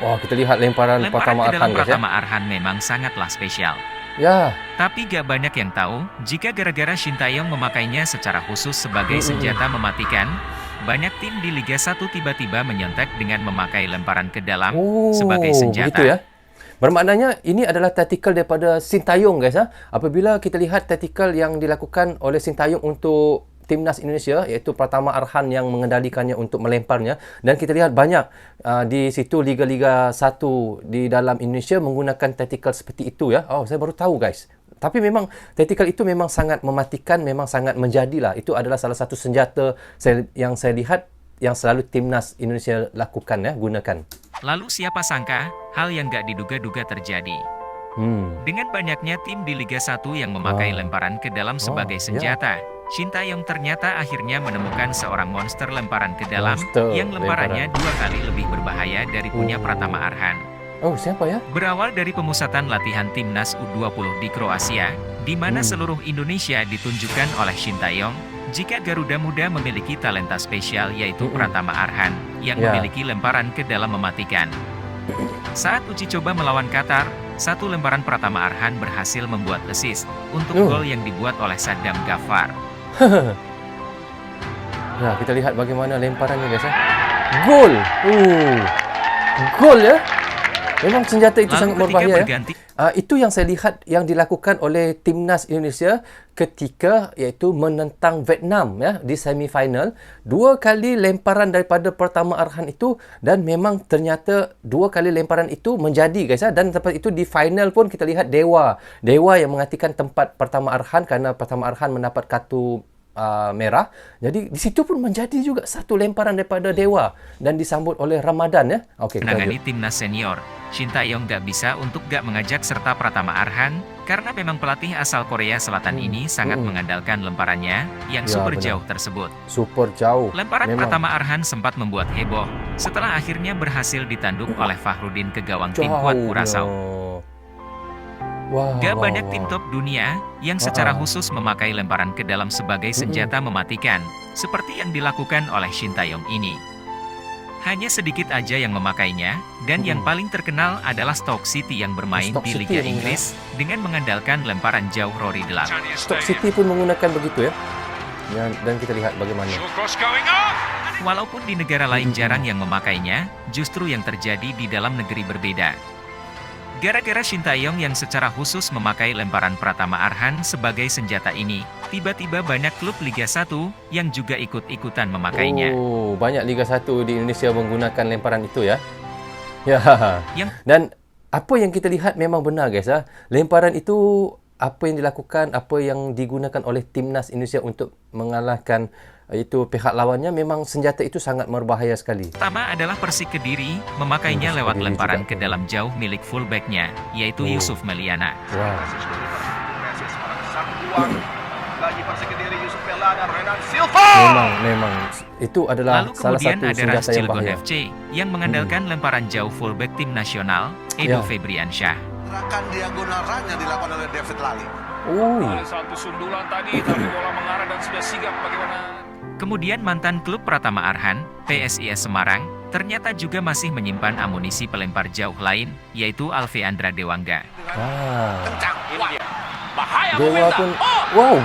Wah, kita lihat lemparan Lemparan Pratama ke dalam Arhan, guys, ya. Pratama Arhan memang sangatlah spesial. Ya. Tapi gak banyak yang tahu, jika gara-gara Shin Taeyong memakainya secara khusus sebagai senjata mematikan, banyak tim di Liga 1 tiba-tiba menyontek dengan memakai lemparan ke dalam sebagai Oh, begitu senjata. ya. Bermaknanya ini adalah tactical daripada Sintayong, guys, ya. Apabila kita lihat tactical yang dilakukan oleh Sintayong untuk Timnas Indonesia, iaitu Pratama Arhan yang mengendalikannya untuk melemparnya, dan kita lihat banyak di situ Liga-Liga 1 di dalam Indonesia menggunakan tactical seperti itu, ya. Oh, saya baru tahu, guys. Tapi memang tactical itu memang sangat mematikan, memang sangat menjadilah. Itu adalah salah satu senjata yang saya lihat yang selalu Timnas Indonesia lakukan, ya, gunakan. Lalu siapa sangka, hal yang gak diduga-duga terjadi. Dengan banyaknya tim di Liga 1 yang memakai lemparan ke dalam sebagai senjata, Shin Taeyong ternyata akhirnya menemukan seorang monster lemparan ke dalam yang lemparannya 2 kali lebih berbahaya dari punya Pratama Arhan. Oh, siapa ya? Berawal dari pemusatan latihan Timnas U20 di Kroasia, di mana seluruh Indonesia ditunjukkan oleh Shin Taeyong, jika Garuda Muda memiliki talenta spesial yaitu Pratama Arhan, yang memiliki lemparan ke dalam mematikan. Saat uji coba melawan Qatar, satu lemparan Pratama Arhan berhasil membuat assist untuk gol yang dibuat oleh Saddam Ghaffar. Nah, kita lihat bagaimana lemparannya, guys, ya. Gol! Gol, ya. Memang senjata itu sangat berbahaya, ya. Itu yang saya lihat yang dilakukan oleh Timnas Indonesia ketika iaitu menentang Vietnam, ya, di semifinal. 2 kali lemparan daripada Pratama Arhan itu, dan memang ternyata 2 kali lemparan itu menjadi, guys, ya. Dan lepas itu di final pun kita lihat Dewa yang menggantikan tempat Pratama Arhan kerana Pratama Arhan mendapat kartu merah. Jadi di situ pun menjadi juga satu lemparan daripada Dewa dan disambut oleh Ramadan, ya. Okey, menangani timnas senior, Shin Taeyong gak bisa untuk gak mengajak serta Pratama Arhan karena memang pelatih asal Korea Selatan ini sangat mengandalkan lemparannya yang super jauh tersebut. Super jauh. Lemparan Pratama Arhan sempat membuat heboh setelah akhirnya berhasil ditanduk oleh Fahrudin ke gawang tim kuat Curaçao. Gak banyak tim top dunia yang secara khusus memakai lemparan ke dalam sebagai senjata mematikan, seperti yang dilakukan oleh Shin Taeyong ini. Hanya sedikit aja yang memakainya, dan yang paling terkenal adalah Stoke City yang bermain di Liga Inggris dengan mengandalkan lemparan jauh Rory Delap. Stoke City pun menggunakan begitu, ya. Dan kita lihat bagaimana. Walaupun di negara lain jarang yang memakainya, justru yang terjadi di dalam negeri berbeda. Gara-gara Shin Taeyong yang secara khusus memakai lemparan Pratama Arhan sebagai senjata ini, tiba-tiba banyak klub Liga 1 yang juga ikut-ikutan memakainya. Oh, banyak Liga 1 di Indonesia menggunakan lemparan itu, ya. Ya. Dan apa yang kita lihat memang benar, guys, ya. Lemparan itu apa yang dilakukan, apa yang digunakan oleh Timnas Indonesia untuk mengalahkan itu pihak lawannya, memang senjata itu sangat berbahaya sekali. Pertama adalah Persik Kediri, memakainya lewat lemparan ke dalam jauh milik fullbacknya, yaitu Yusuf Meliana. Memang itu adalah lalu salah kemudian satu ada senjata yang Cilegon bahaya. FC yang mengandalkan lemparan jauh fullback tim nasional, Edo Febriansyah. Gerakan diagonal run yang dilakukan oleh David Lali. Satu sundulan tadi, tapi bola mengarah dan sudah sigap bagaimana. Kemudian mantan klub Pratama Arhan, PSIS Semarang, ternyata juga masih menyimpan amunisi pelempar jauh lain, yaitu Alveandra Dewangga. Kencang, Ini dia. Bahaya Dewa pun, momentum.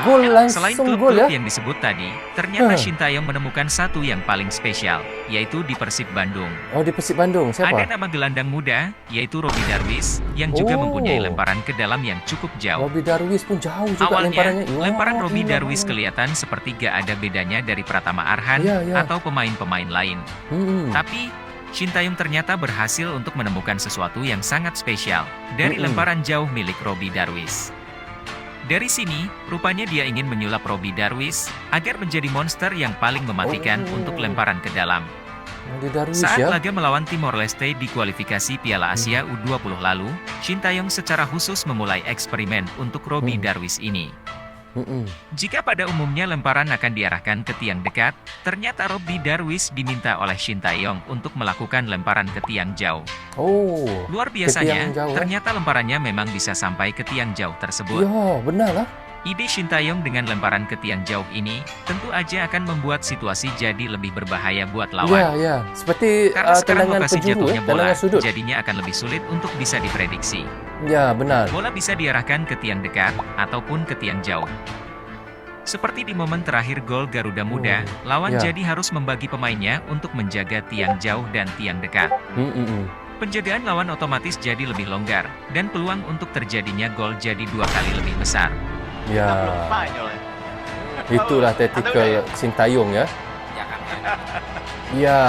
gol Selain langsung, gol, klub-klub ya. yang disebut tadi, ternyata Shin Taeyong menemukan satu yang paling spesial, yaitu di Persib Bandung. Oh, di Persib Bandung, siapa? Ada nama gelandang muda, yaitu Robbie Darwis, yang juga mempunyai lemparan ke dalam yang cukup jauh. Robbie Darwis pun jauh juga Awalnya, lemparannya. lemparan Robbie Darwis kelihatan seperti gak ada bedanya dari Pratama Arhan atau pemain-pemain lain. Tapi, Shin Taeyong ternyata berhasil untuk menemukan sesuatu yang sangat spesial dari lemparan jauh milik Robbie Darwis. Dari sini, rupanya dia ingin menyulap Robbie Darwis agar menjadi monster yang paling mematikan untuk lemparan ke dalam. Saat laga melawan Timor Leste di kualifikasi Piala Asia U20 lalu, Shin Taeyong secara khusus memulai eksperimen untuk Robbie Darwis ini. Jika pada umumnya lemparan akan diarahkan ke tiang dekat, ternyata Robbie Darwis diminta oleh Shin Taeyong untuk melakukan lemparan ke tiang jauh. Luar biasanya, ternyata lemparannya memang bisa sampai ke tiang jauh tersebut. Ya, benar lah. Ide Shin Tae-yong dengan lemparan ke tiang jauh ini tentu aja akan membuat situasi jadi lebih berbahaya buat lawan. Ya. Seperti Karena sekarang tendangan lokasi penjuru, jatuhnya bola, tendangan sudut. jadinya akan lebih sulit untuk bisa diprediksi. Ya, benar. Bola bisa diarahkan ke tiang dekat ataupun ke tiang jauh. Seperti di momen terakhir gol Garuda Muda, lawan ya. jadi harus membagi pemainnya untuk menjaga tiang jauh dan tiang dekat. Penjagaan lawan otomatis jadi lebih longgar, dan peluang untuk terjadinya gol jadi 2 kali lebih besar. Ya. Itulah taktikal Shin Tae-yong ya. Ya,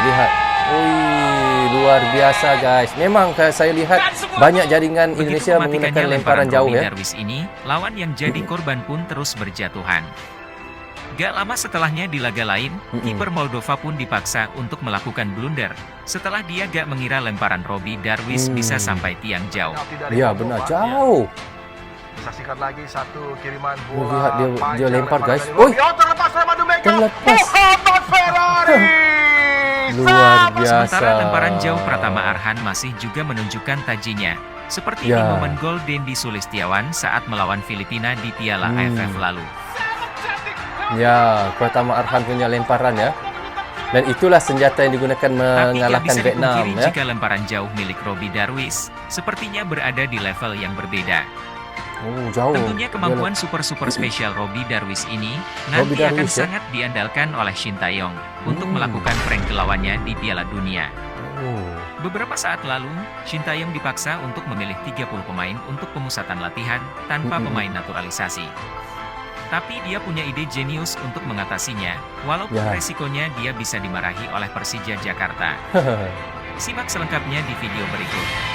lihat. Wih, luar biasa guys. Memang saya lihat banyak jaringan Indonesia menggunakan lemparan jauh ya. Darwis ini, lawan yang jadi korban pun terus berjatuhan. Gak lama setelahnya di laga lain, kiper Moldova pun dipaksa untuk melakukan blunder setelah dia gak mengira lemparan Robbie Darwis bisa sampai tiang jauh. Ya, benar, jauh. Saksikan lagi satu kiriman Lihat bola. dia lempar guys. Oh, terlepas oleh Madumeka. terlepas. Muhammad Ferrari. Luar biasa. Sementara lemparan jauh Pratama Arhan masih juga menunjukkan tajinya. Seperti di momen gol Dendi Sulistiawan saat melawan Filipina di Piala AFF lalu. Ya, Pratama Arhan punya lemparan ya. Dan itulah senjata yang digunakan mengalahkan Vietnam ya. Jika lemparan jauh milik Robbie Darwis sepertinya berada di level yang berbeda. Oh, jauh. Tentunya kemampuan super spesial Robbie Darwis ini nanti akan sangat diandalkan oleh Shin Tae-yong untuk melakukan prank ke lawannya di Piala Dunia. Beberapa saat lalu, Shin Tae-yong dipaksa untuk memilih 30 pemain untuk pemusatan latihan tanpa pemain naturalisasi. Tapi dia punya ide jenius untuk mengatasinya, walaupun resikonya dia bisa dimarahi oleh Persija Jakarta. Simak selengkapnya di video berikut.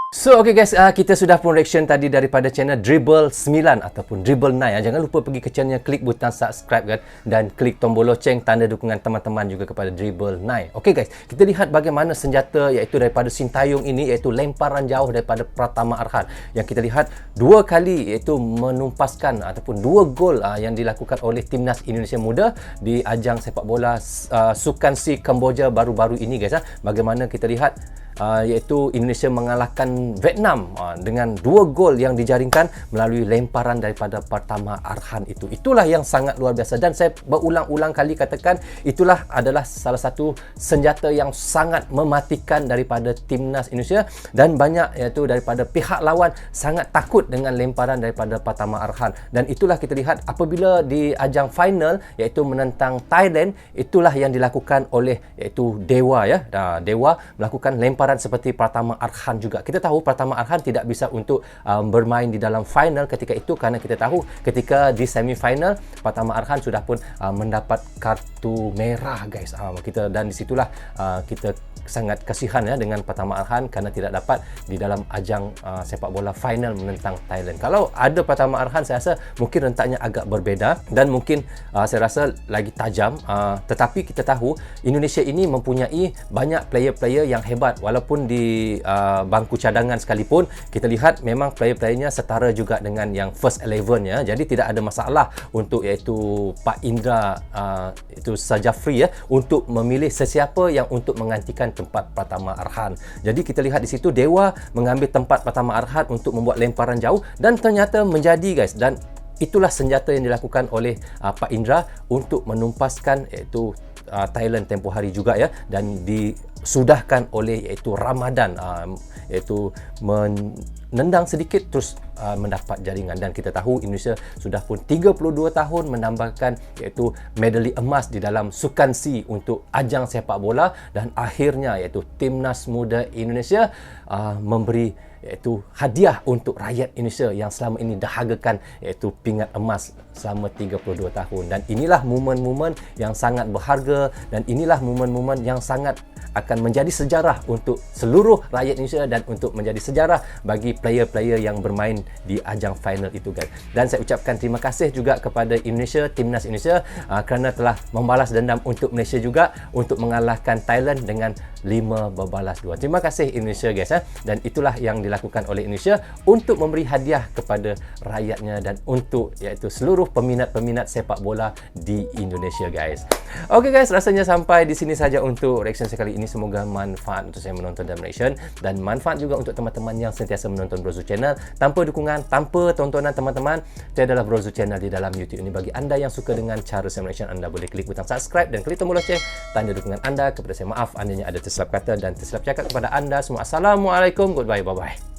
So, okay guys, kita sudah pun reaction tadi daripada channel Dribble 9 ataupun Dribble 9. Jangan lupa pergi ke channelnya, klik butang subscribe kan, dan klik tombol loceng tanda dukungan teman-teman juga kepada Dribble 9. Okay guys, kita lihat bagaimana senjata iaitu daripada Shin Tae-yong ini, iaitu lemparan jauh daripada Pratama Arhan. Yang kita lihat 2 kali iaitu menumpaskan ataupun 2 gol yang dilakukan oleh Timnas Indonesia Muda di ajang sepak bola Sukan Si Kamboja baru-baru ini guys. Bagaimana kita lihat iaitu Indonesia mengalahkan Vietnam dengan 2 gol yang dijaringkan melalui lemparan daripada Pratama Arhan itu. Itulah yang sangat luar biasa, dan saya berulang-ulang kali katakan itulah adalah salah satu senjata yang sangat mematikan daripada Timnas Indonesia, dan banyak iaitu daripada pihak lawan sangat takut dengan lemparan daripada Pratama Arhan. Dan itulah kita lihat apabila di ajang final iaitu menentang Thailand, itulah yang dilakukan oleh iaitu Dewa ya. Dewa melakukan lemparan seperti Pratama Arhan juga. Kita tahu Pratama Arhan tidak bisa untuk bermain di dalam final ketika itu, kerana kita tahu ketika di semifinal Pratama Arhan sudah pun mendapat kartu merah guys. Dan disitulah kita sangat kasihan ya dengan Pratama Arhan kerana tidak dapat di dalam ajang sepak bola final menentang Thailand. Kalau ada Pratama Arhan, saya rasa mungkin rentaknya agak berbeza dan mungkin saya rasa lagi tajam. Tetapi kita tahu Indonesia ini mempunyai banyak player-player yang hebat. Walaupun di bangku cadangan sekalipun, kita lihat memang player-playernya setara juga dengan yang first 11 ya. Jadi tidak ada masalah untuk iaitu Pak Indra itu Sajafri ya untuk memilih sesiapa yang untuk menggantikan tempat Pratama Arhan. Jadi kita lihat di situ Dewa mengambil tempat Pratama Arhan untuk membuat lemparan jauh, dan ternyata menjadi guys, dan itulah senjata yang dilakukan oleh Pak Indra untuk menumpaskan iaitu Thailand tempoh hari juga ya, dan disudahkan oleh iaitu Ramadan iaitu menendang sedikit terus mendapat jaringan. Dan kita tahu Indonesia sudah pun 32 tahun menambahkan iaitu medali emas di dalam Sukan Si untuk ajang sepak bola, dan akhirnya iaitu Timnas Muda Indonesia memberi iaitu hadiah untuk rakyat Indonesia yang selama ini dahagakan iaitu pingat emas selama 32 tahun. Dan inilah momen-momen yang sangat berharga, dan inilah momen-momen yang sangat akan menjadi sejarah untuk seluruh rakyat Indonesia dan untuk menjadi sejarah bagi player-player yang bermain di ajang final itu guys. Dan saya ucapkan terima kasih juga kepada Indonesia, Timnas Indonesia kerana telah membalas dendam untuk Malaysia juga untuk mengalahkan Thailand dengan 5-2. Terima kasih Indonesia guys dan itulah yang dilakukan oleh Indonesia untuk memberi hadiah kepada rakyatnya dan untuk iaitu seluruh peminat-peminat sepak bola di Indonesia guys. Okey guys, rasanya sampai di sini saja untuk reaction saya kali ini. Semoga manfaat untuk saya menonton dan reaction dan manfaat juga untuk teman-teman yang sentiasa menonton Brozo Channel. Tanpa dukungan, tanpa tontonan teman-teman, tiadalah Brozo Channel di dalam YouTube ini. Bagi anda yang suka dengan cara saya reaction, anda boleh klik butang subscribe dan klik tombol loceng tanda dukungan anda kepada saya. Maaf, andainya ada tersilap kata dan tersilap cakap kepada anda semua. Assalamualaikum, goodbye, bye-bye.